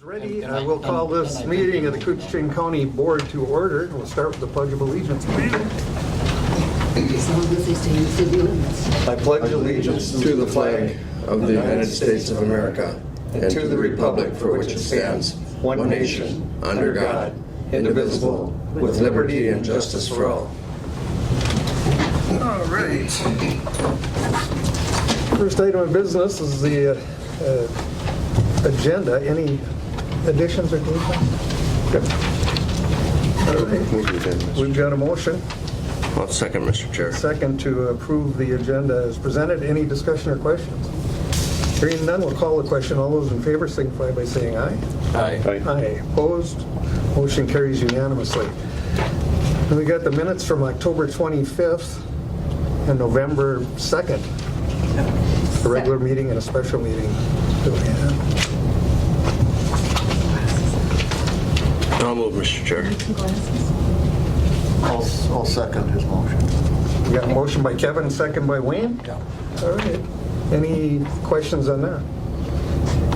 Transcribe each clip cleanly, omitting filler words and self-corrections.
Ready, I will call this meeting of the Koochiching County Board to order. We'll start with the Pledge of Allegiance. I pledge allegiance to the flag of the United States of America and to the republic for which it stands, one nation, under God, indivisible, with liberty and justice for all. All right. First item of business is the agenda. Any additions or deletions? Good. All right. We've got a motion. I'll second, Mr. Chair. Second to approve the agenda as presented. Any discussion or questions? Hearing none, we'll call the question. All those in favor signify by saying aye. Aye. Aye. Opposed? Motion carries unanimously. And we got the minutes from October 25th and November 2nd. A regular meeting and a special meeting. I'll move, Mr. Chair. I'll second his motion. We got a motion by Kevin, second by Wayne? Yeah. All right. Any questions on that?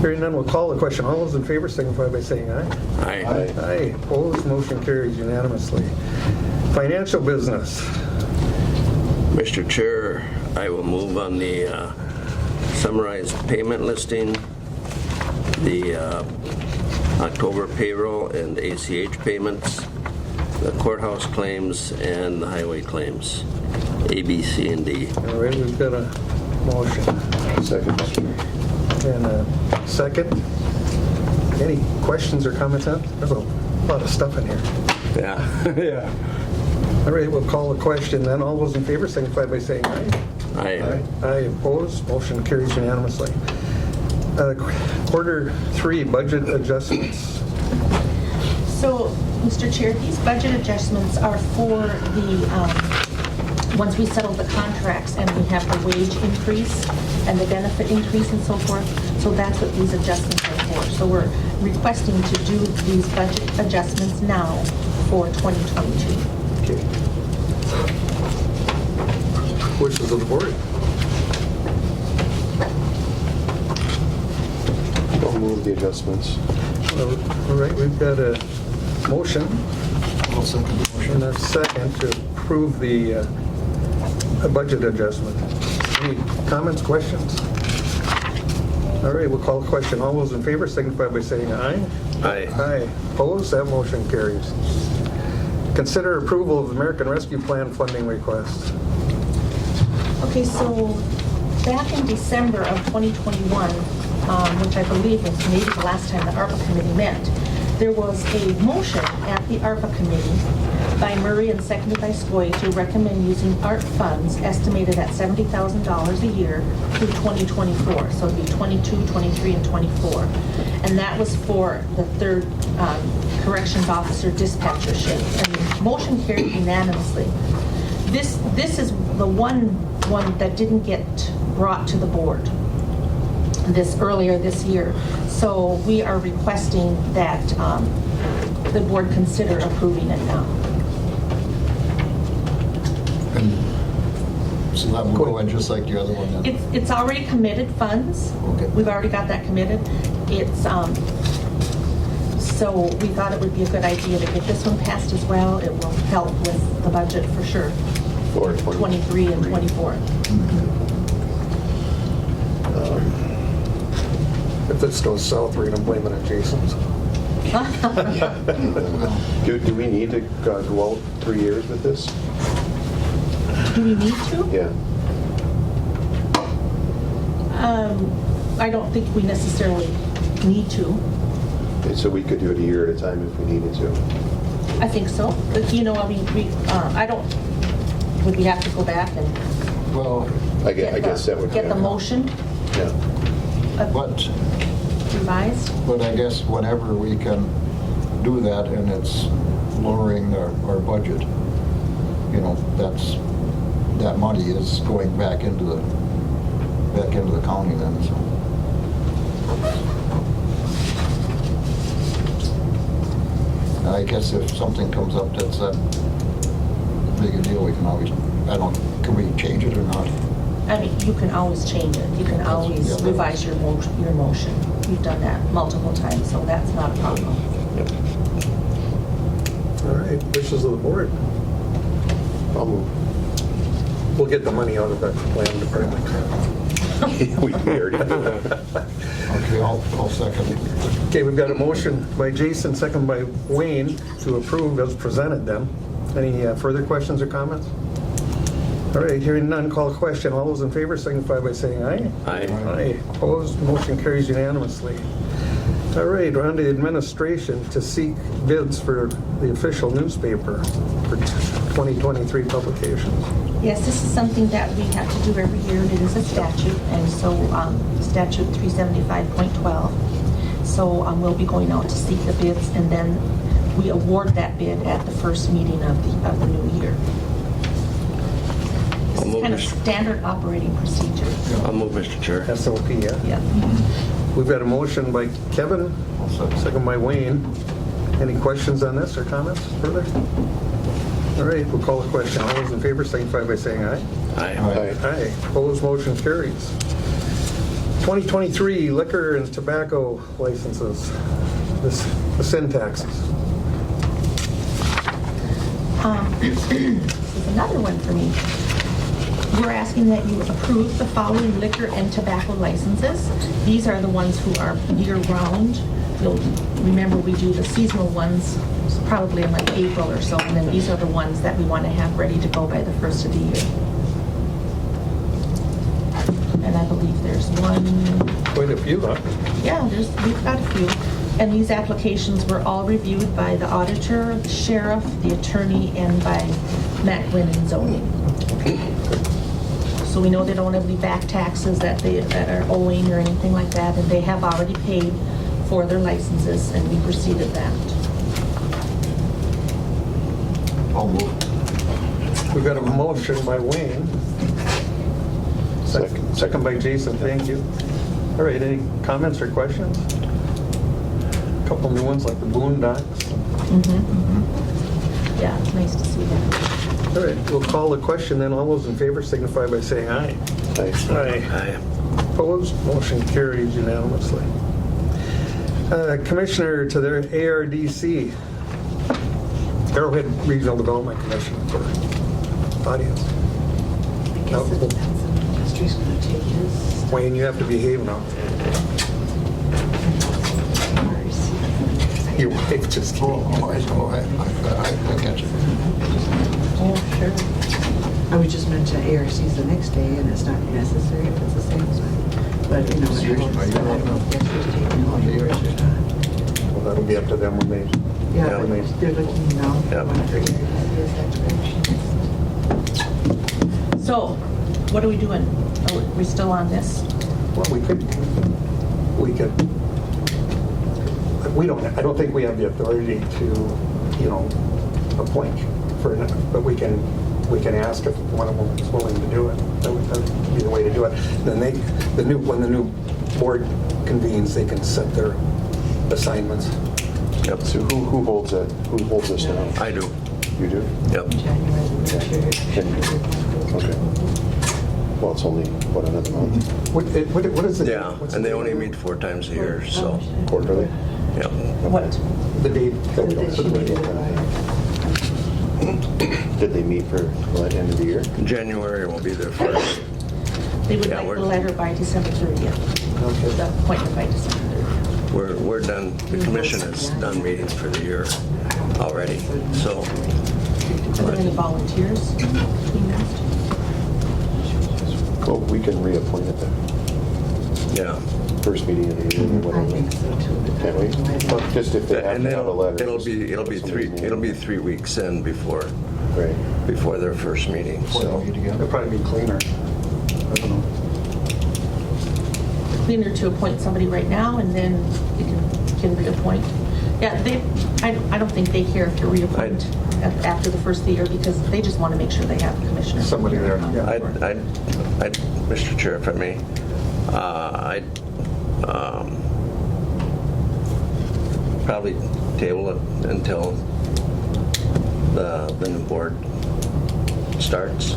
Hearing none, we'll call the question. All those in favor signify by saying aye. Aye. Aye. Opposed? Motion carries unanimously. Financial business. Mr. Chair, I will move on the summarized payment listing, the October payroll and ACH payments, the courthouse claims, and the highway claims, A, B, C, and D. All right, we've got a motion. Second. And a second. Any questions or comments on? There's a lot of stuff in here. Yeah. Yeah. All right, we'll call the question then. All those in favor signify by saying aye. Aye. Aye. Opposed? Motion carries unanimously. Quarter 3 budget adjustments. So, Mr. Chair, these budget adjustments are for the, once we settle the contracts and we have the wage increase and the benefit increase and so forth, so that's what these adjustments are for. So we're requesting to do these budget adjustments now for 2022. Okay. Wishes of the board. I'll move the adjustments. All right, we've got a motion I'll second the motion. and a second to approve the budget adjustment. Any comments, questions? All right, we'll call the question. All those in favor signify by saying aye. Aye. Aye. Opposed? That motion carries. Consider approval of American Rescue Plan funding request. Okay, so back in December of 2021, which I believe was maybe the last time the ARPA committee met, there was a motion at the ARPA committee by Murray and seconded by Skoye to recommend using ARP funds estimated at $70,000 a year through 2024. So it'd be 22, 23, and 24. And that was for the third corrections officer dispatchership. And the motion carried unanimously. This is the one that didn't get brought to the board earlier this year. So we are requesting that the board consider approving it now. And so that will go in just like the other one then? It's already committed funds. Okay. We've already got that committed. It's so we thought it would be a good idea to get this one passed as well. It will help with the budget for sure. For 23 and 24. If this goes south, we're going to blame it on Jason's. Do we need to go out 3 years with this? Do we need to? Yeah. I don't think we necessarily need to. Okay, so we could do it a year at a time if we needed to. I think so. But, you know, I mean, I don't, would we have to go back and Well, I guess that would. get the motion Yeah. but revised? I guess whenever we can do that and it's lowering our budget, you know, that money is going back into the county then, so. I guess if something comes up that's that big a deal, we can always, can we change it or not? I mean, you can always change it. You can always Yeah. revise your motion. We've done that multiple times, so that's not a problem. Yep. All right, wishes of the board. I'll move. We'll get the money out of the land department. We already did that. Okay, I'll second. Okay, we've got a motion by Jason, second by Wayne, to approve as presented then. Any further questions or comments? All right, hearing none, call a question. All those in favor signify by saying aye. Aye. Aye. Opposed, motion carries unanimously. All right, we're on to administration to seek bids for the official newspaper for 2023 publications. Yes, this is something that we have to do every year, and it is a statute, and so statute 375.12. So we'll be going out to seek the bids, and then we award that bid at the first meeting of the new year. This is kind of standard operating procedure. I'll move, Mr. Chair. SOP, yeah? Yeah. We've got a motion by Kevin, I'll second. second by Wayne. Any questions on this or comments further? All right, we'll call the question. All those in favor signify by saying aye. Aye. Aye. Aye. Opposed, motion carries. 2023 liquor and tobacco licenses, the sin taxes. This is another one for me. We're asking that you approve the following liquor and tobacco licenses. These are the ones who are year-round. You'll remember we do the seasonal ones probably in like April or so, and then these are the ones that we want to have ready to go by the first of the year. And I believe there's one, Quite a few, huh? yeah, we've got a few. And these applications were all reviewed by the auditor, the sheriff, the attorney, and by Matt Gwynn in zoning. So we know they don't have any back taxes that are owing or anything like that, and they have already paid for their licenses, and we preceded that. I'll move. We've got a motion by Wayne. Second by Jason, thank you. All right, any comments or questions? Couple new ones like the Boondocks. Yeah, it's nice to see that. All right, we'll call the question then. All those in favor signify by saying aye. Aye. Aye. Aye. Opposed, motion carries unanimously. Commissioner to their ARDC, Arrowhead Regional Development Commission for audience. I guess it depends on what industry's going to take his. Wayne, you have to behave now. Your wife just came. Oh, I know, I catch it. Oh, sure. I would just mention ARC's the next day, and it's not necessary if it's the same one. But, you know, Seriously, I you don't don't know know. if Dexter's taking all the yours or not. Well, that'll be up to them when they, Yeah, when they- they're looking now. Yep. One for ARC's that direction. So, what are we doing? Are we still on this? well, I don't think we have the authority to, appoint for, but we can ask if one of them is willing to do it. That would be the way to do it. Then when the new board convenes, they can set their assignments. Yep. So who holds that? Who holds this now? I do. You do? Yep. January, Okay. Well, it's only, another month? What is it? Yeah, what's and the they date only on it? meet 4 times a year, so, Quarterly? yep. What? The date. Did they meet for what, end of the year? January will be their first. They would Yeah, like the we're- letter by December 30th. Okay. The appointment by December 30th. We're done, the commission is done meeting for the year already, so, Are there any volunteers between those? Well, we can reappoint it then. yeah. First meeting of the year, or I whatever. think so too. Can't we? Well, just if they have And to have a letter. it'll be for somebody's name. 3 weeks in before Right. their first meeting, Before so. they meet again. It'll probably be cleaner. I don't know. Cleaner to appoint somebody right now, and then you can reappoint. Yeah, I don't think they care if to reappoint after the first of the year, because they just want to make sure they have a commissioner. Somebody there, yeah. I'd, Mr. Chair, if I may, I'd probably table it until the new board starts.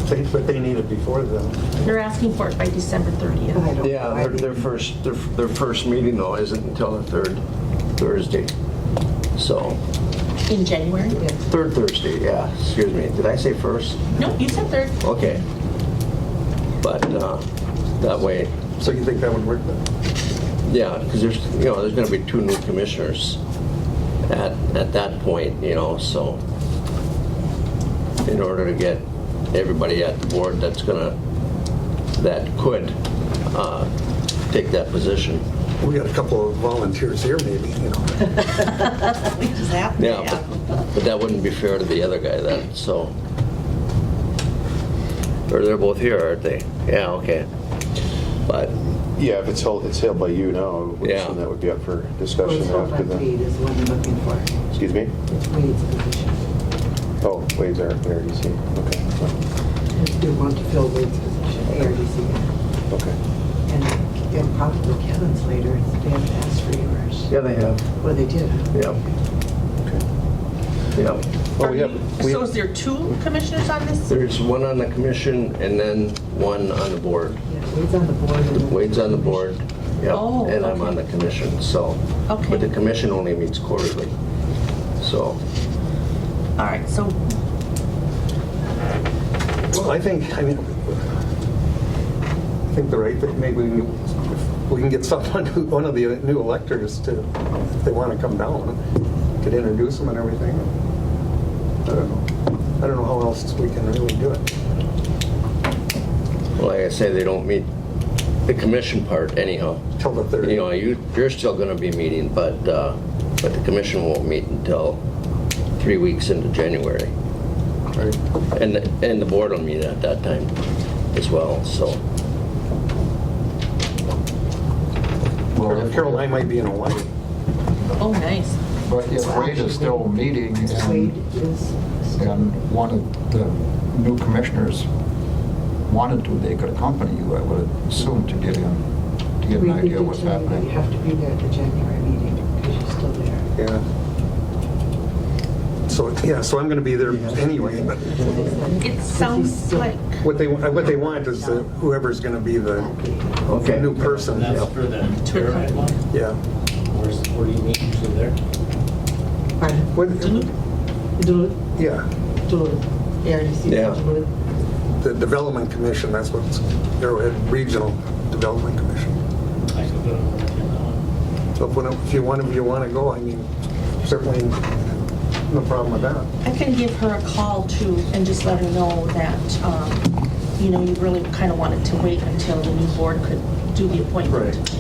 But they need it before then. They're asking for it by December 30th. I don't Yeah, know. their first meeting though isn't until the third Thursday. So, In January? third Thursday, yeah, excuse me. Did I say first? No, you said 3rd. Okay. But that way, So you think that would work then? yeah, because there's going to be 2 new commissioners at that point, so in order to get everybody at the board that could take that position. We got a couple of volunteers here maybe, We just have to. Yeah, but that wouldn't be fair to the other guy then, so. Or they're both here, aren't they? Yeah, okay. But, Yeah, if it's held by you now, I would Yeah. assume that would be up for Well, discussion it's held by after the, Wade is the one they're looking for. excuse me? It's Wade's position. Oh, Wade's ARDC, okay, They want to fill Wade's position, ARDC. okay. And probably Kevin's later, they have to ask for yours. yeah, they have. Well, they did. Yeah, Okay. yeah. Well, we have, So is there 2 commissioners on this? There's one on the commission and then one on the board. Yeah, Wade's on the board. and- Wade's on the board, yep, Oh, and I'm okay. on the commission, so. Okay. But the commission only meets quarterly, so. All right, so Well, I think the right thing, maybe we can get someone, one of the new electors to, if they want to come down, could introduce them and everything. I don't know how else we can really do it. Like I say, they don't meet the commission part anyhow. Till the 30th. You're still gonna be meeting, but the commission won't meet until 3 weeks into January. Right. And the board will meet at that time as well, so. Well, Carol and I might be in Hawaii. oh, nice. But if Wade is still meeting Wade and is. one of the new commissioners wanted to, they could accompany you, I would assume, to get an idea of what's You happening. have to be there at the January meeting because you're still there. Yeah. So I'm going to be there anyway, but It sounds like, what they want is whoever's going to be the Okay. new person. And that's for the terabyte one? Yeah. Where do you meet usually there? Pardon? What- Duluth? Yeah, Duluth. ARDC. Yeah. Duluth. the Development Commission, that's what's, Arrowhead Regional Development Commission. I could go to that one. So if you want to go, I mean, certainly no problem with that. I can give her a call too and just let her know that, you really kind of wanted to wait until the new board could do the appointment. Right.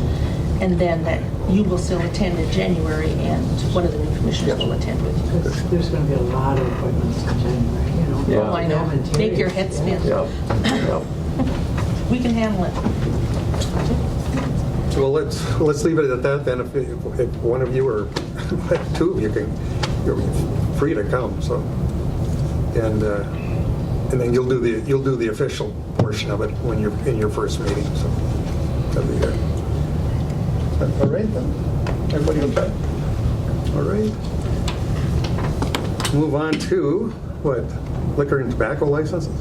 And then that you will still attend in January and one of the new commissioners Yep. will attend with you. Because there's going to be a lot of appointments in January, Yeah. Oh, I know. Them and Make your Terry. head spin. Yep, yep. We can handle it. So let's leave it at that then. If one of you or 2 of you you're free to come. So, and then you'll do the official portion of it when you're in your first meeting. So that'll be good. All right then. Everybody okay? All right. Move on to what? Liquor and tobacco licenses?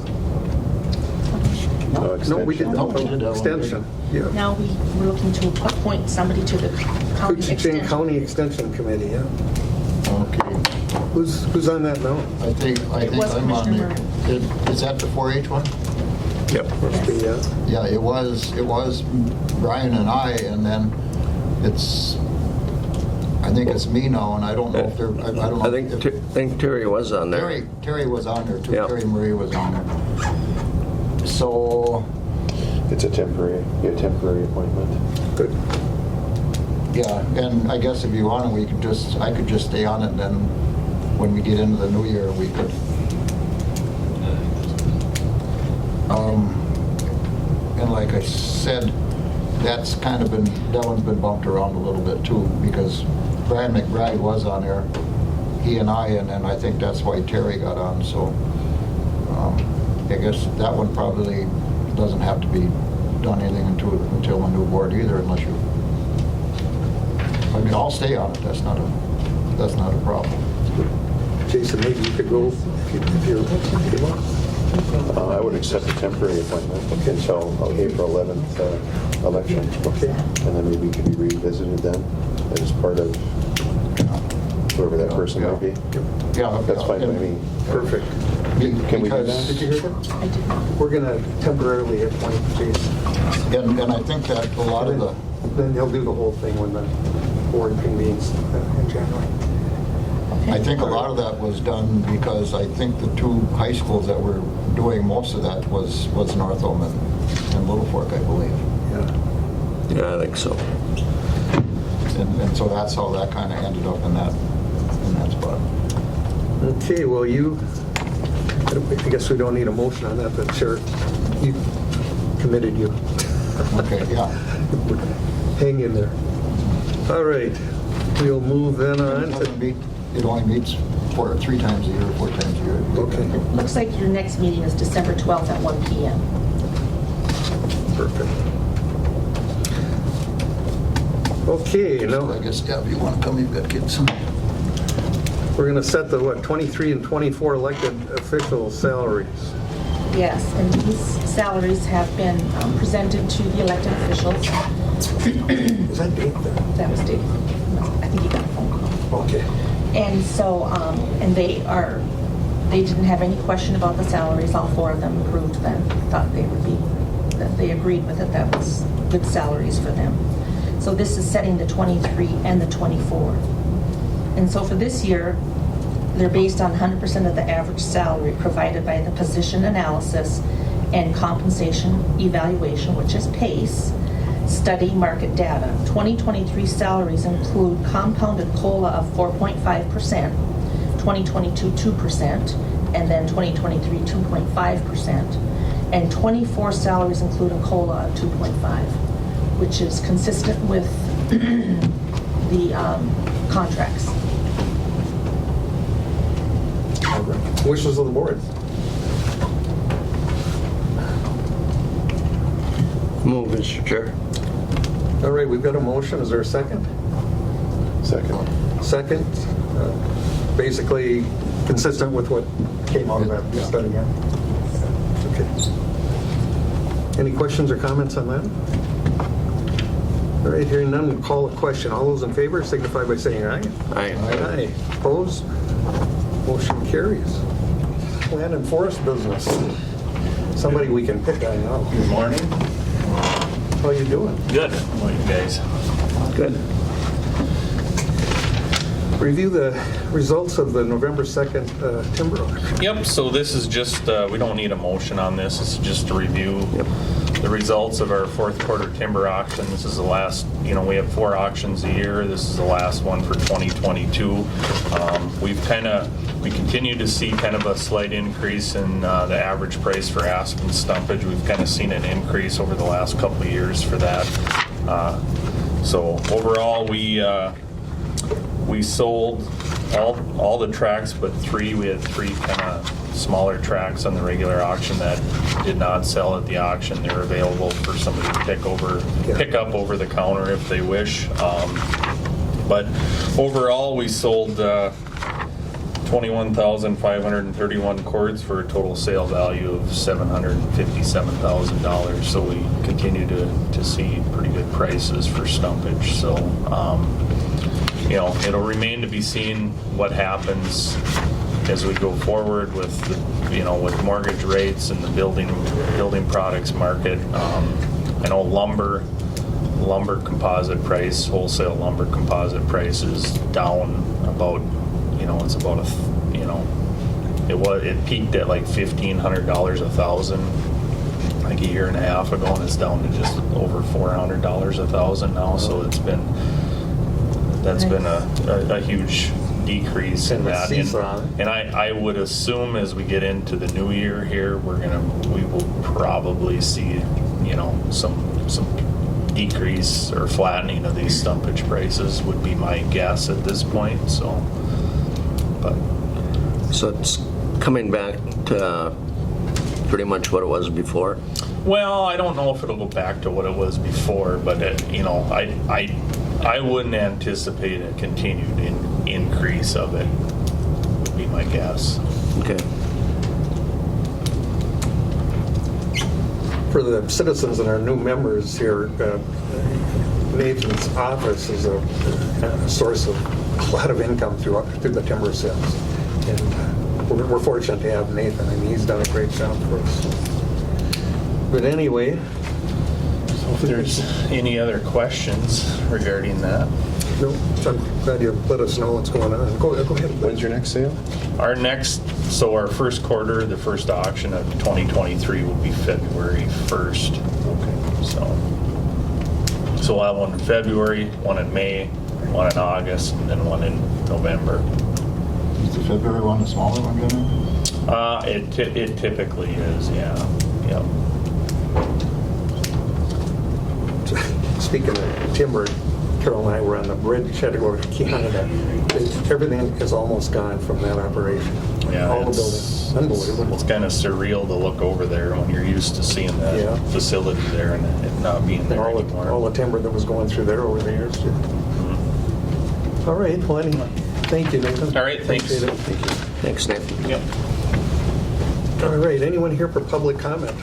No, we did No, we did that one. extension. Yeah. Now we're looking to appoint somebody to the county Koochiching extension. County Extension Committee, yeah. Okay. Who's on that now? I think was I'm on Commissioner there. Is that the 4-H one? Yep. Must be, Yeah, it was Brian and I, and then I think it's me now, and I don't know if they're, I don't know. I think Terry was on there. Terry was on there too. Yeah. Terry Marie was on there. So, It's a temporary appointment. good. yeah, and I guess if you want, I could just stay on it, and then when we get into the new year, we could. And like I said, that's kind of that one's been bumped around a little bit too, because Brian McBride was on there, he and then I think that's why Terry got on, so I guess that one probably doesn't have to be done anything until a new board either, unless you, I mean, I'll stay on it, that's not a problem. Jason, maybe you could go if you want. I would accept a temporary appointment until April 11th election. Okay. And then maybe it can be revisited then as part of whoever that person might be. Yeah. That's fine by me. Perfect. Can we do Because- that? Did you hear that? I did not. We're going to temporarily appoint Jason. And I think that a lot of the, Then he'll do the whole thing when the board convenes in January. I think a lot of that was done because I think the two high schools that were doing most of that was Northam and Little Fork, I believe. Yeah. Yeah, I think so. And so that's how that kind of ended up in that spot. Okay, well, I guess we don't need a motion on that, but sure, you committed you. Okay, yeah. Hang in there. All right, we'll move then on to, It only meets 3 times a year, 4 times a year. okay, Looks like your next meeting is December 12th at 1 PM. perfect. Okay, So now I guess, yeah, if you want to come, you've got kids. we're going to set the, 23 and 24 elected official salaries. Yes, and these salaries have been presented to the elected officials. Is that date there? That was Dave. No, I think he got a phone call. Okay. And so, and they didn't have any question about the salaries. All 4 of them approved them, thought they would be, that they agreed with it. That was good salaries for them. So this is setting the 23 and the 24. And so for this year, they're based on 100% of the average salary provided by the position analysis and compensation evaluation, which is PACE, study market data. 2023 salaries include compounded COLA of 4.5%, 2022 2%, and then 2023 2.5%. And 24 salaries include a COLA of 2.5, which is consistent with the contracts. Wishes of the board. Move, Mr. Chair. All right, we've got a motion. Is there a second? Second. Second, basically consistent with what came out of that Yeah. study, yeah? Okay. Any questions or comments on that? All right, hearing none, we'll call a question. All those in favor signify by saying aye. Aye. Aye. Opposed? Motion carries. Land and forest business. Somebody we can pick, I know. Good morning. How you doing? Good. How are you guys? Good. Review the results of the November 2nd timber auction. Yep, so this is just, we don't need a motion on this. This is just to review the results of our 4th quarter timber auction. This is the last, we have 4 auctions a year. This is the last one for 2022. We continue to see kind of a slight increase in the average price for aspen stumpage. We've kind of seen an increase over the last couple of years for that. So overall, we sold all the tracks but 3. We had 3 kind of smaller tracks on the regular auction that did not sell at the auction. They're available for somebody to pick up over the counter if they wish. But overall, we sold 21,531 cords for a total sale value of $757,000. So we continue to see pretty good prices for stumpage. So it'll remain to be seen what happens as we go forward with with mortgage rates and the building products market. I know lumber composite price, wholesale lumber composite price is down about, it's about it peaked at like $1,500 a thousand like a year and a half ago, and it's down to just over $400 a thousand now. So that's been a huge decrease in that. And I would assume as we get into the new year here, we will probably see, some decrease or flattening of these stumpage prices would be my guess at this point. So it's coming back to pretty much what it was before. Well, I don't know if it'll go back to what it was before, but I wouldn't anticipate a continued increase of it, would be my guess. Okay. For the citizens and our new members here, Nathan's office is a source of a lot of income through the timber sales. And we're fortunate to have Nathan. I mean, he's done a great job for us. But anyway, If there's any other questions regarding that. no, I'm glad you let us know what's going on. Go ahead. When's your next sale? Our first quarter, the first auction of 2023 will be February 1st. Okay. So we'll have one in February, one in May, one in August, and then one in November. Is the February one the smaller one, Jimmy? It typically is, yeah. Yep. Speaking of timber, Carol and I were on the bridge, had to go to Canada. Everything is almost gone from that operation. Yeah, All the it's- buildings, unbelievable. It's kind of surreal to look over there when you're used to seeing that Yeah. facility there and it not being there All anymore. the timber that was going through there over the years. Mhm. All right, well, anyway, thank you, Nathan. All right, thanks. Appreciate it. Thank you. Thanks, Nathan. Yep. All right, anyone here for public comment?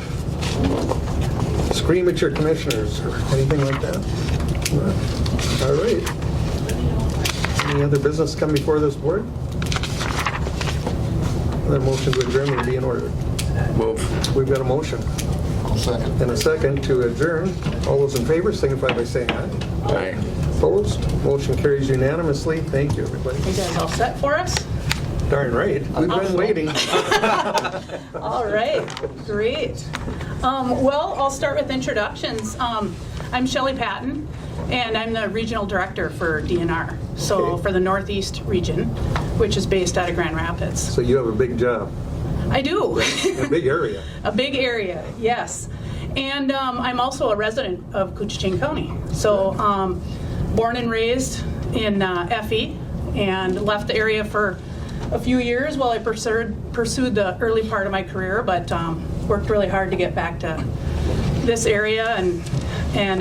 Scream at your commissioners or anything like that? All right. Any other business come before this board? Then motion to adjourn would be in order. Move. We've got a motion I'll second. and a second to adjourn. All those in favor signify by saying aye. Aye. Opposed? Motion carries unanimously. Thank you, everybody. You guys all set for us? Darn right. We've been waiting. All right, great. Well, I'll start with introductions. I'm Shelley Patton, and I'm the Regional Director for DNR, so Okay. for the Northeast region, which is based out of Grand Rapids. So you have a big job, I do. a big area. A big area, yes. And I'm also a resident of Koochiching County. So born and raised in FE and left the area for a few years while I pursued the early part of my career, but worked really hard to get back to this area and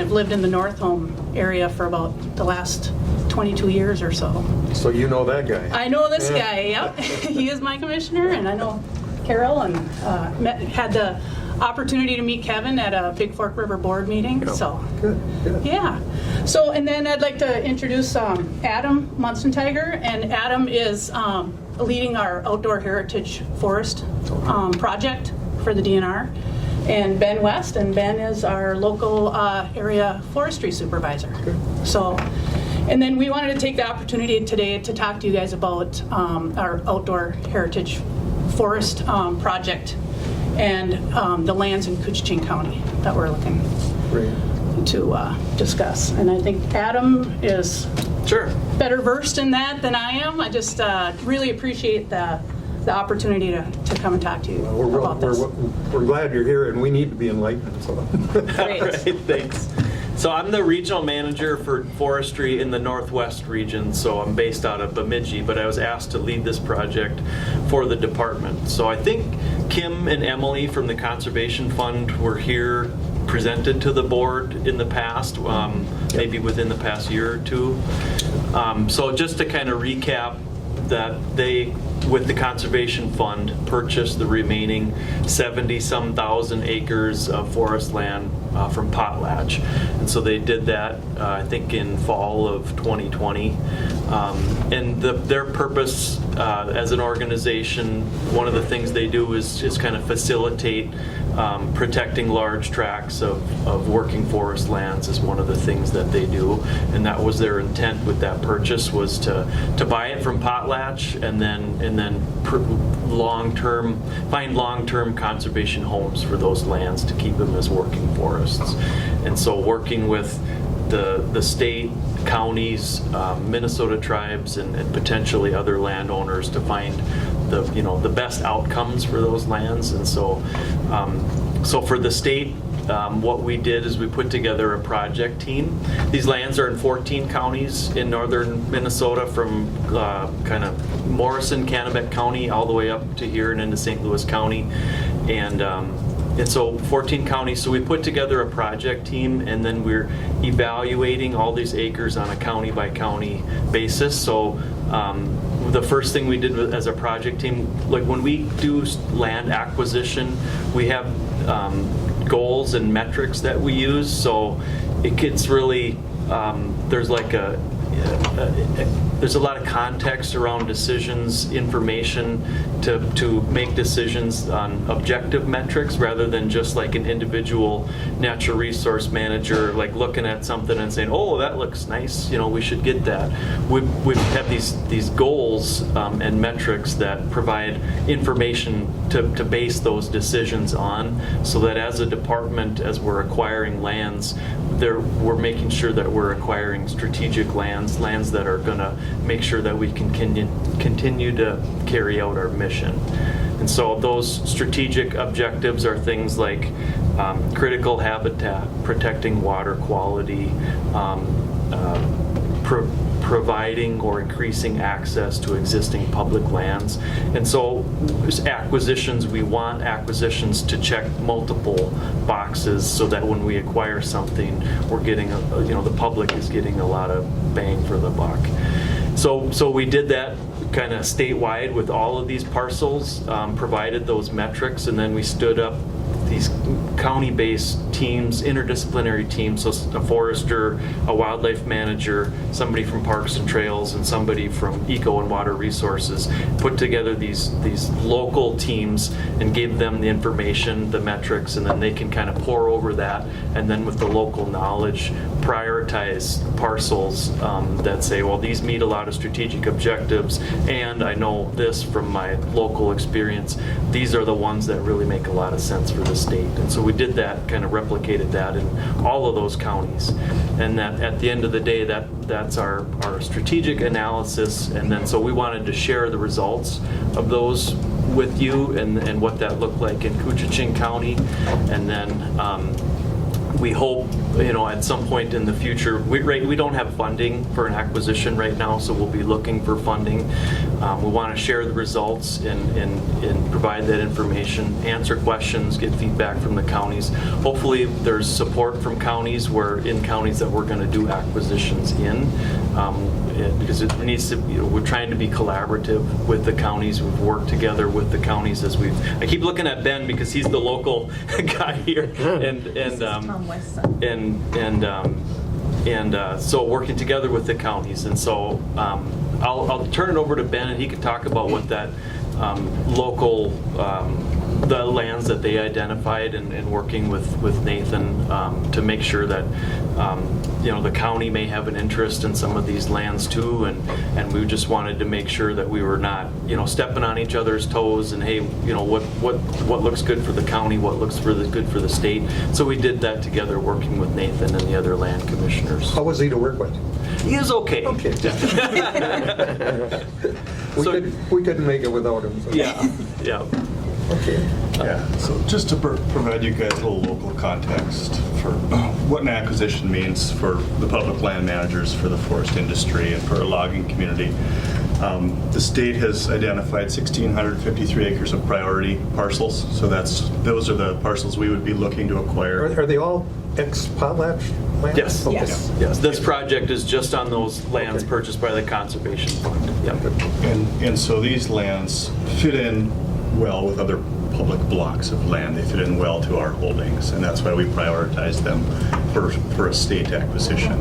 have lived in the North Home area for about the last 22 years or so. So you know that guy. I know this Yeah. guy, yep. He is my commissioner, and I know Carol, and had the opportunity to meet Kevin at a Big Fork River board meeting, so. Good, good. Yeah. So, and then I'd like to introduce Adam Munstentiger, and Adam is leading our outdoor heritage forest project for the DNR, and Ben West, and Ben is our local area forestry supervisor. So, and then we wanted to take the opportunity today to talk to you guys about our outdoor heritage forest project and the lands in Koochiching County that we're looking Great. to discuss. And I think Adam is better versed in that than I am. I just really appreciate the opportunity to come and talk to you about this. We're glad you're here, and we need to be enlightened, so. Great. Right, thanks. So I'm the regional manager for forestry in the Northwest region, so I'm based out of Bemidji, but I was asked to lead this project for the department. So I think Kim and Emily from the Conservation Fund were here, presented to the board in the past, maybe within the past year or two. So just to kind of recap, that they, with the Conservation Fund, purchased the remaining 70-some thousand acres of forest land from Potlatch. And so they did that, I think, in fall of 2020. And their purpose as an organization, one of the things they do is kind of facilitate protecting large tracts of working forest lands is one of the things that they do. And that was their intent with that purchase, was to buy it from Potlatch and then find long-term conservation homes for those lands to keep them as working forests. And so working with the state, counties, Minnesota tribes, and potentially other landowners to find the best outcomes for those lands. And so for the state, what we did is we put together a project team. These lands are in 14 counties in northern Minnesota, from kind of Morrison, Kennebec County, all the way up to here and into St. Louis County. And so 14 counties, so we put together a project team, and then we're evaluating all these acres on a county by county basis. So the first thing we did as a project team, like when we do land acquisition, we have goals and metrics that we use. So it gets really, there's like there's a lot of context around decisions, information to make decisions on objective metrics rather than just like an individual natural resource manager like looking at something and saying, oh, that looks nice, we should get that. We have these goals and metrics that provide information to base those decisions on, so that as a department, as we're acquiring lands, we're making sure that we're acquiring strategic lands that are going to make sure that we can continue to carry out our mission. And so those strategic objectives are things like critical habitat, protecting water quality, providing or increasing access to existing public lands. And so acquisitions, we want acquisitions to check multiple boxes so that when we acquire something, we're getting, the public is getting a lot of bang for the buck. So we did that kind of statewide with all of these parcels, provided those metrics, and then we stood up these county-based teams, interdisciplinary teams, so a forester, a wildlife manager, somebody from Parks and Trails, and somebody from Eco and Water Resources, put together these local teams and gave them the information, the metrics, and then they can kind of pour over that, and then with the local knowledge, prioritize parcels that say, well, these meet a lot of strategic objectives, and I know this from my local experience, these are the ones that really make a lot of sense for the state. And so we did that, kind of replicated that in all of those counties. And that at the end of the day, that's our strategic analysis. And then so we wanted to share the results of those with you and what that looked like in Koochiching County. And then we hope, at some point in the future, we don't have funding for an acquisition right now, so we'll be looking for funding. We want to share the results and provide that information, answer questions, get feedback from the counties. Hopefully there's support from counties in counties that we're going to do acquisitions in. Because it needs to, we're trying to be collaborative with the counties. We've worked together with the counties I keep looking at Ben because he's the local guy here, so working together with the counties. And so I'll turn it over to Ben, and he can talk about what that local, the lands that they identified, and working with Nathan to make sure that the county may have an interest in some of these lands too, and we just wanted to make sure that we were not stepping on each other's toes, and hey, what looks good for the county, what looks good for the state. So we did that together, working with Nathan and the other land commissioners. How was he to work with? He was okay. Okay. We couldn't make it without him. So. Yeah. Okay. Yeah, so just to provide you guys a little local context for what an acquisition means for the public land managers, for the forest industry, and for our logging community. The state has identified 1,653 acres of priority parcels, so those are the parcels we would be looking to acquire. Are they all ex-potlatch land? Yes. Okay. Yes. This project is just on those lands purchased by the Conservation Fund. Yep. And so these lands fit in well with other public blocks of land. They fit in well to our holdings, and that's why we prioritize them for a state acquisition.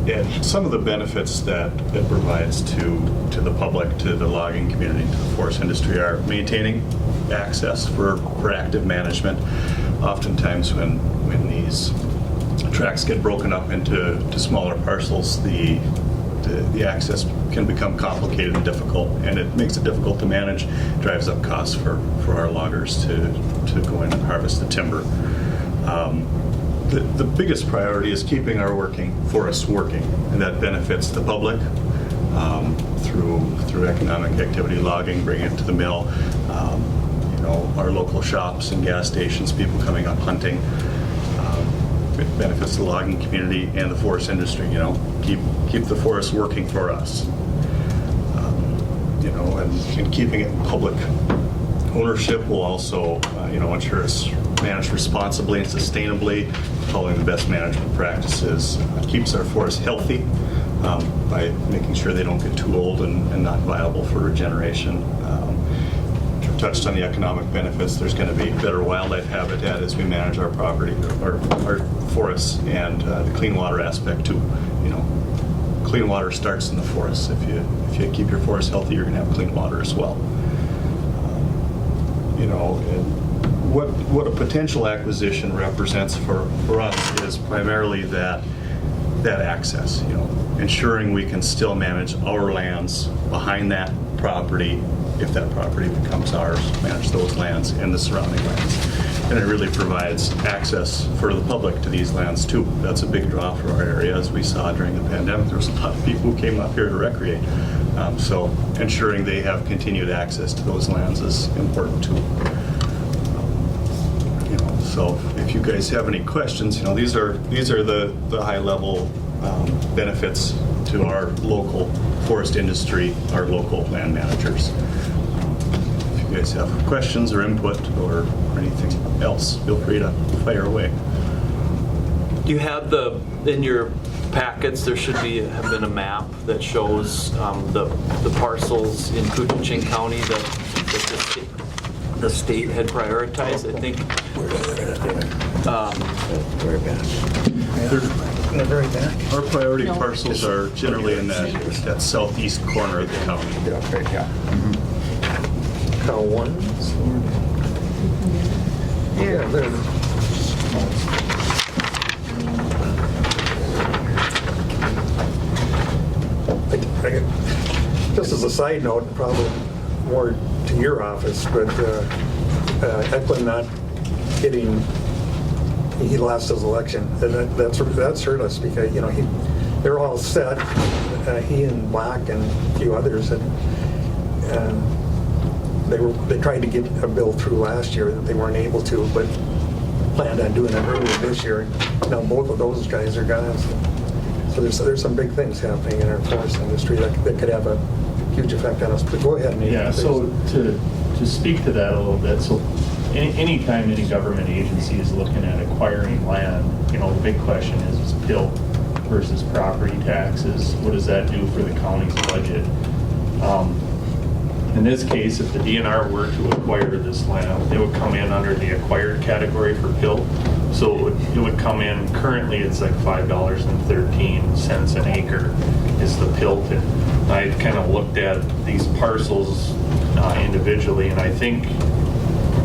And some of the benefits that it provides to the public, to the logging community, to the forest industry are maintaining access for active management. Oftentimes when these tracts get broken up into smaller parcels, the access can become complicated and difficult, and it makes it difficult to manage, drives up costs for our loggers to go in and harvest the timber. The biggest priority is keeping our forests working, and that benefits the public through economic activity, logging, bringing it to the mill, our local shops and gas stations, people coming up hunting. It benefits the logging community and the forest industry. Keep the forest working for us. And keeping it in public ownership will also, ensure it's managed responsibly and sustainably, following the best management practices. Keeps our forests healthy by making sure they don't get too old and not viable for regeneration. touched on the economic benefits. There's going to be better wildlife habitat as we manage our property, our forests, and the clean water aspect too. You know, clean water starts in the forests. If you keep your forest healthy, you're going to have clean water as well. You know, and what a potential acquisition represents for us is primarily that access. You know, ensuring we can still manage our lands behind that property, if that property becomes ours, manage those lands and the surrounding lands. And it really provides access for the public to these lands too. That's a big draw for our area. As we saw during the pandemic, there was a lot of people who came up here to recreate. So ensuring they have continued access to those lands is important too. You know, so if you guys have any questions, you know, these are the high level benefits to our local forest industry, our local land managers. If you guys have questions or input or anything else, feel free to fire away. Do you have in your packets, there should have been a map that shows the parcels in Koochiching County that the state had prioritized, I think. In the very back. Our priority parcels are generally in that southeast corner of the county. Cow 1. Yeah, there. Just as a side note, probably more to your office, but Eklund not getting, he lost his election, and that's hurt us because, you know, they're all set. He and Black and a few others had, they tried to get a bill through last year that they weren't able to, but planned on doing it earlier this year. Now both of those guys are gone. So there's some big things happening in our forest industry that could have a huge effect on us. But go ahead, Nate. Yeah, so to speak to that a little bit, so anytime any government agency is looking at acquiring land, you know, the big question is PILT versus property taxes. What does that do for the county's budget? In this case, if the DNR were to acquire this land, they would come in under the acquired category for PILT. So it would come in, currently it's like $5.13 an acre is the PILT. And I kind of looked at these parcels individually, and I think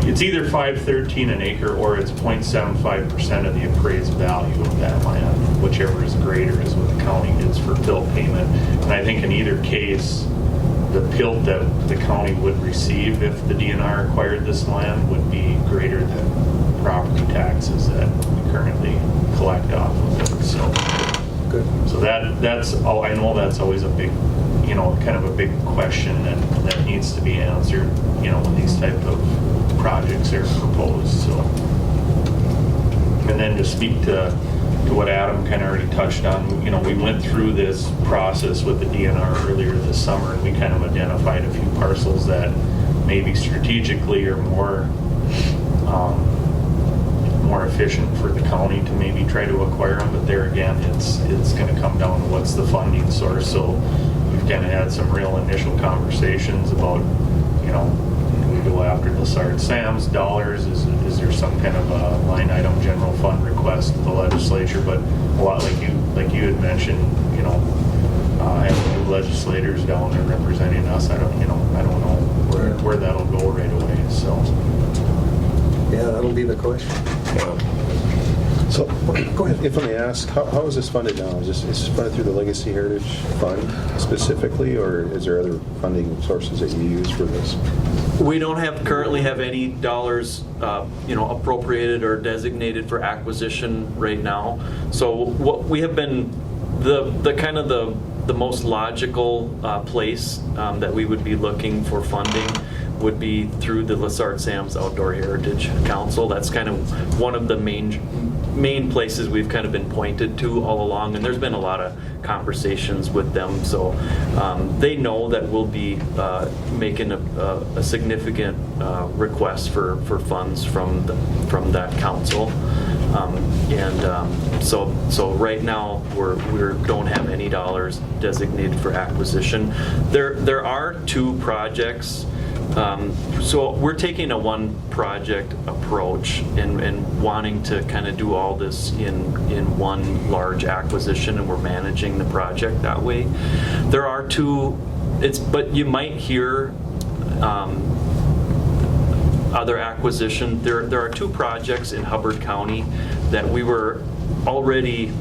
it's either $5.13 an acre or it's 0.75% of the appraised value of that land. Whichever is greater is what the county gets for PILT payment. And I think in either case, the PILT that the county would receive if the DNR acquired this land would be greater than property taxes that we currently collect off of it. So, Good. So that's all. I know that's always a big, you know, kind of a big question that needs to be answered, you know, when these type of projects are proposed. So, and then to speak to what Adam kind of already touched on, you know, we went through this process with the DNR earlier this summer, and we kind of identified a few parcels that maybe strategically are more efficient for the county to maybe try to acquire them. But there again, it's going to come down to what's the funding source. So we've kind of had some real initial conversations about, you know, we go after Lessard Sam's dollars? Is there some kind of a line item general fund request to the legislature? But a lot like you had mentioned, you know, having new legislators down there representing us, I don't know where that'll go right away. So Yeah, that'll be the question. So, Go ahead. if I may ask, how is this funded now? Is this funded through the Legacy Heritage Fund specifically, or is there other funding sources that you use for this? we don't currently have any dollars, you know, appropriated or designated for acquisition right now. So what we have been, the kind of the most logical place that we would be looking for funding would be through the Lessard Sam's Outdoor Heritage Council. That's kind of one of the main places we've kind of been pointed to all along, and there's been a lot of conversations with them. So they know that we'll be making a significant request for funds from that council. So right now we don't have any dollars designated for acquisition. There are two projects So we're taking a one project approach and wanting to kind of do all this in one large acquisition, and we're managing the project that way. There are two, but you might hear other acquisition. There are two projects in Hubbard County that we were already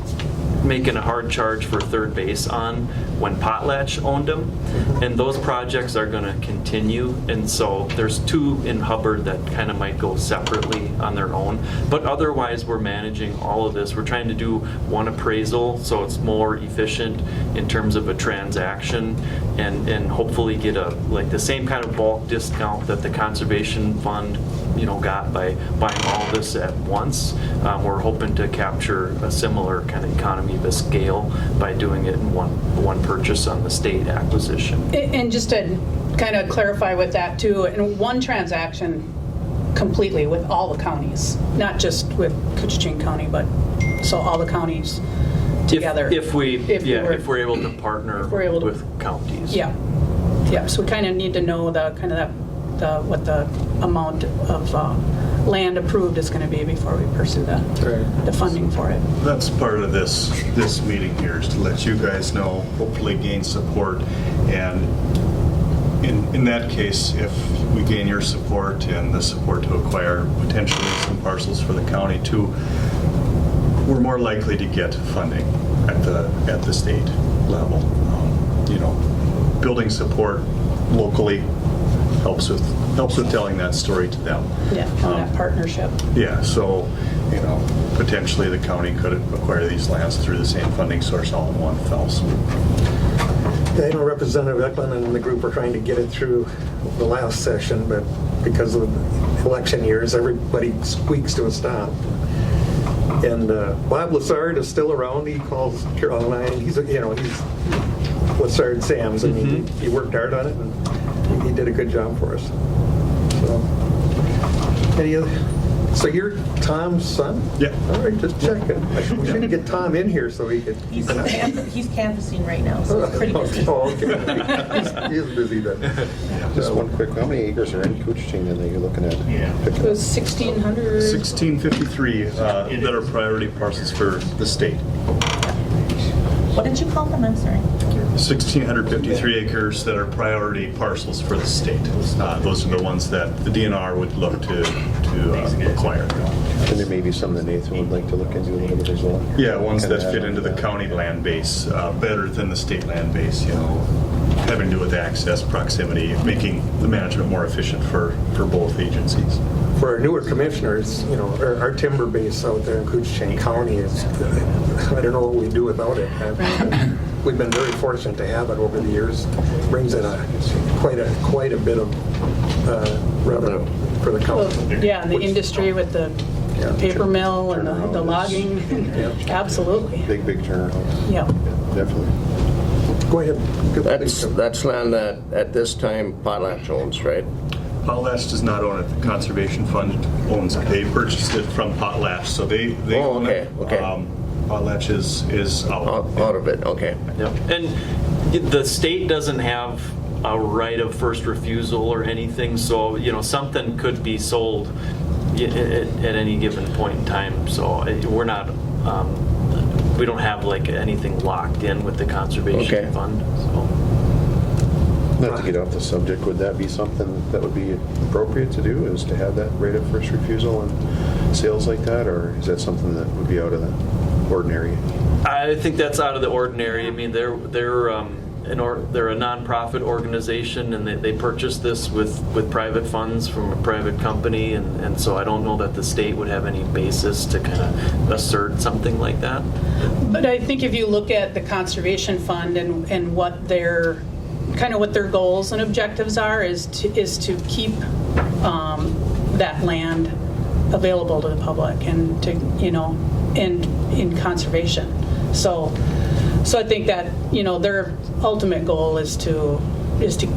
making a hard charge for third base on when Potlatch owned them, and those projects are going to continue. And so there's two in Hubbard that kind of might go separately on their own, but otherwise we're managing all of this. We're trying to do one appraisal so it's more efficient in terms of a transaction, and hopefully get like the same kind of bulk discount that the conservation fund got by buying all this at once. We're hoping to capture a similar kind of economy of scale by doing it in one purchase on the state acquisition. And just to kind of clarify with that too, in one transaction completely with all the counties, not just with Koochiching County, but so all the counties together. If we're able to partner with counties. Yeah. So we kind of need to know what the amount of land approved is going to be before we pursue the funding for it. That's part of this meeting here, is to let you guys know, hopefully gain support. And in that case, if we gain your support and the support to acquire potentially some parcels for the county too, we're more likely to get funding at the state level. Building support locally helps with telling that story to them. Yeah, that partnership. Yeah, so, potentially the county could acquire these lands through the same funding source all in one fell swoop. I know Representative Eklund and the group are trying to get it through the last session, but because of election years, everybody squeaks to a stop. And Bob Lassard is still around. He calls Carol and I, and he's Lassard Sam's. I mean, he worked hard on it, and he did a good job for us. So you're Tom's son? Yeah. All right, just checking. We should get Tom in here so he could. He's canvassing right now, so he's pretty busy. Oh, okay. He's busy then. Just one quick, how many acres are in Koochiching that you're looking at? It was 1,600. 1653 that are priority parcels for the state. What did you call them? I'm sorry. 1,653 acres that are priority parcels for the state. Those are the ones that the DNR would look to acquire. And there may be some that Nathan would like to look into a little bit as well. Yeah, ones that fit into the county land base better than the state land base, having to do with access, proximity, making the management more efficient for both agencies. For our newer commissioners, our timber base out there in Koochiching County is, I don't know what we'd do without it. We've been very fortunate to have it over the years. It brings in quite a bit of revenue for the county. Well, yeah, and the industry with the paper mill and the logging. Absolutely. Big turnaround. Yeah. Definitely. Go ahead. That's land that at this time Potlatch owns, right? Potlatch does not own it. The Conservation Fund owns it. They purchased it from Potlatch, so they own it. Okay. Potlatch is Out of it, okay. Yep. And the state doesn't have a right of first refusal or anything, so something could be sold at any given point in time. So we're not, we don't have like anything locked in with the conservation fund. So. Not to get off the subject, would that be something that would be appropriate to do, is to have that right of first refusal on sales like that, or is that something that would be out of the ordinary? I think that's out of the ordinary. I mean, they're a nonprofit organization, and they purchased this with private funds from a private company, and so I don't know that the state would have any basis to kind of assert something like that. But I think if you look at the conservation fund and what their goals and objectives are, is to keep that land available to the public and to and in conservation. So I think that their ultimate goal is to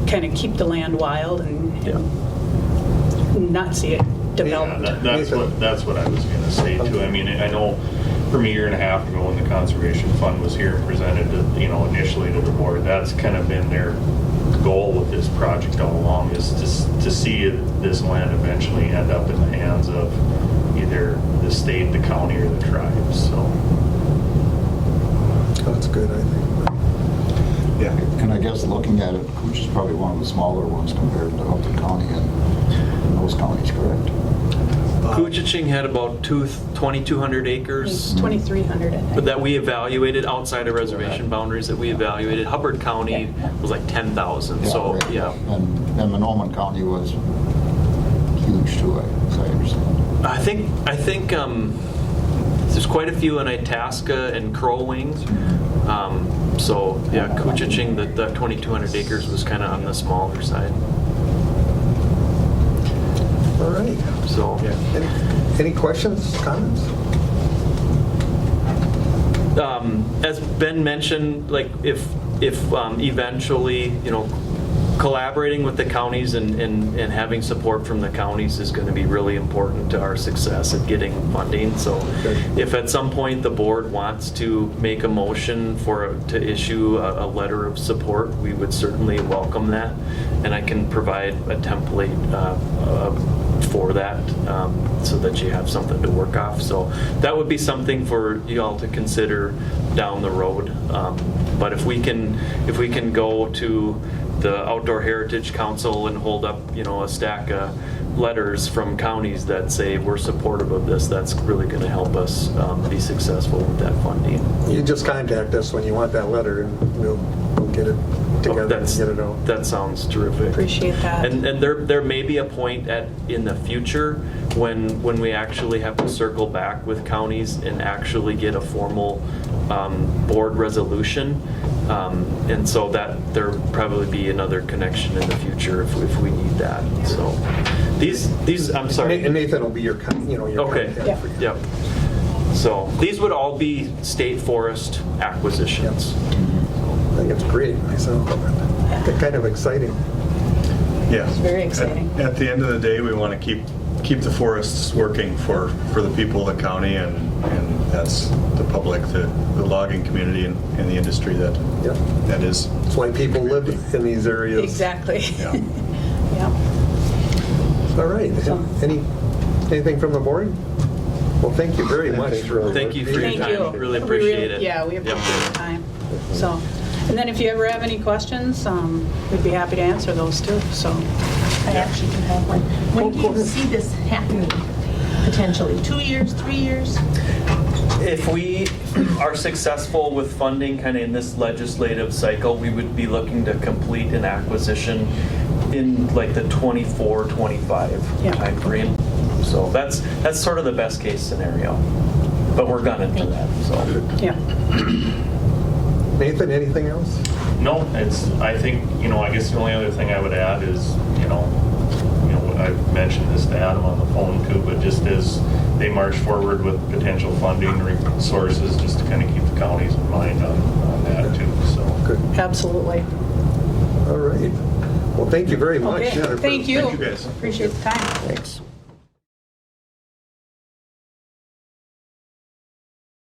kind of keep the land wild and not see it developed. Yeah, that's what I was going to say too. I mean, I know from a year and a half ago when the Conservation Fund was here and presented, initially to the board, that's kind of been their goal with this project all along, is to see this land eventually end up in the hands of either the state, the county, or the tribes, so. That's good, I think. Yeah. And I guess looking at it, Cooch is probably one of the smaller ones compared to Elton County and those counties, correct? Koochiching had about 2,200 acres 2,300, I think. that we evaluated outside of reservation boundaries that we evaluated. Hubbard County was like 10,000, so, right. yeah. And Monoman County was huge too, as I understand. I think there's quite a few in Itasca and Crow Wing. So, yeah, Koochiching, the 2,200 acres was kind of on the smaller side. All right. So, Any questions, comments? as Ben mentioned, like if eventually, collaborating with the counties and having support from the counties is going to be really important to our success at getting funding. So if at some point the board wants to make a motion to issue a letter of support, we would certainly welcome that. And I can provide a template for that so that you have something to work off. So that would be something for you all to consider down the road. But if we can go to the Outdoor Heritage Council and hold up, a stack of letters from counties that say we're supportive of this, that's really going to help us be successful with that funding. You just contact us when you want that letter, and we'll get it together and get it out. That sounds terrific. Appreciate that. And there may be a point in the future when we actually have to circle back with counties and actually get a formal board resolution. And so that there'll probably be another connection in the future if we need that. So these I'm sorry. And Nathan will be your Okay. contact for you. Yep. So these would all be state forest acquisitions. I think it's great myself. Kind of exciting. Yeah. It's very exciting. At the end of the day, we want to keep the forests working for the people of the county, and that's the public, the logging community and the industry that is. That's why people live in these areas. Exactly. Yeah. Yeah. All right. Anything from the board? Well, thank you very much. Thank you for your Thank time. you. Really appreciate it. Yeah, we appreciate Yep. your time. So, and then if you ever have any questions, we'd be happy to answer those too, so. I actually do have one. When do you see this happening, potentially? 2 years, 3 years? If we are successful with funding kind of in this legislative cycle, we would be looking to complete an acquisition in like the 24, 25 timeframe. So that's sort of the best case scenario. But we're gunning for that, so. Yeah. Nathan, anything else? No, I think, I guess the only other thing I would add is, I've mentioned this to Adam on the phone too, but just as they march forward with potential funding resources, just to kind of keep the counties in mind on that too, so. Good. Absolutely. All right. Well, thank you very much. Okay, Yeah, thank you. Thank you, guys. Appreciate the time. Thanks.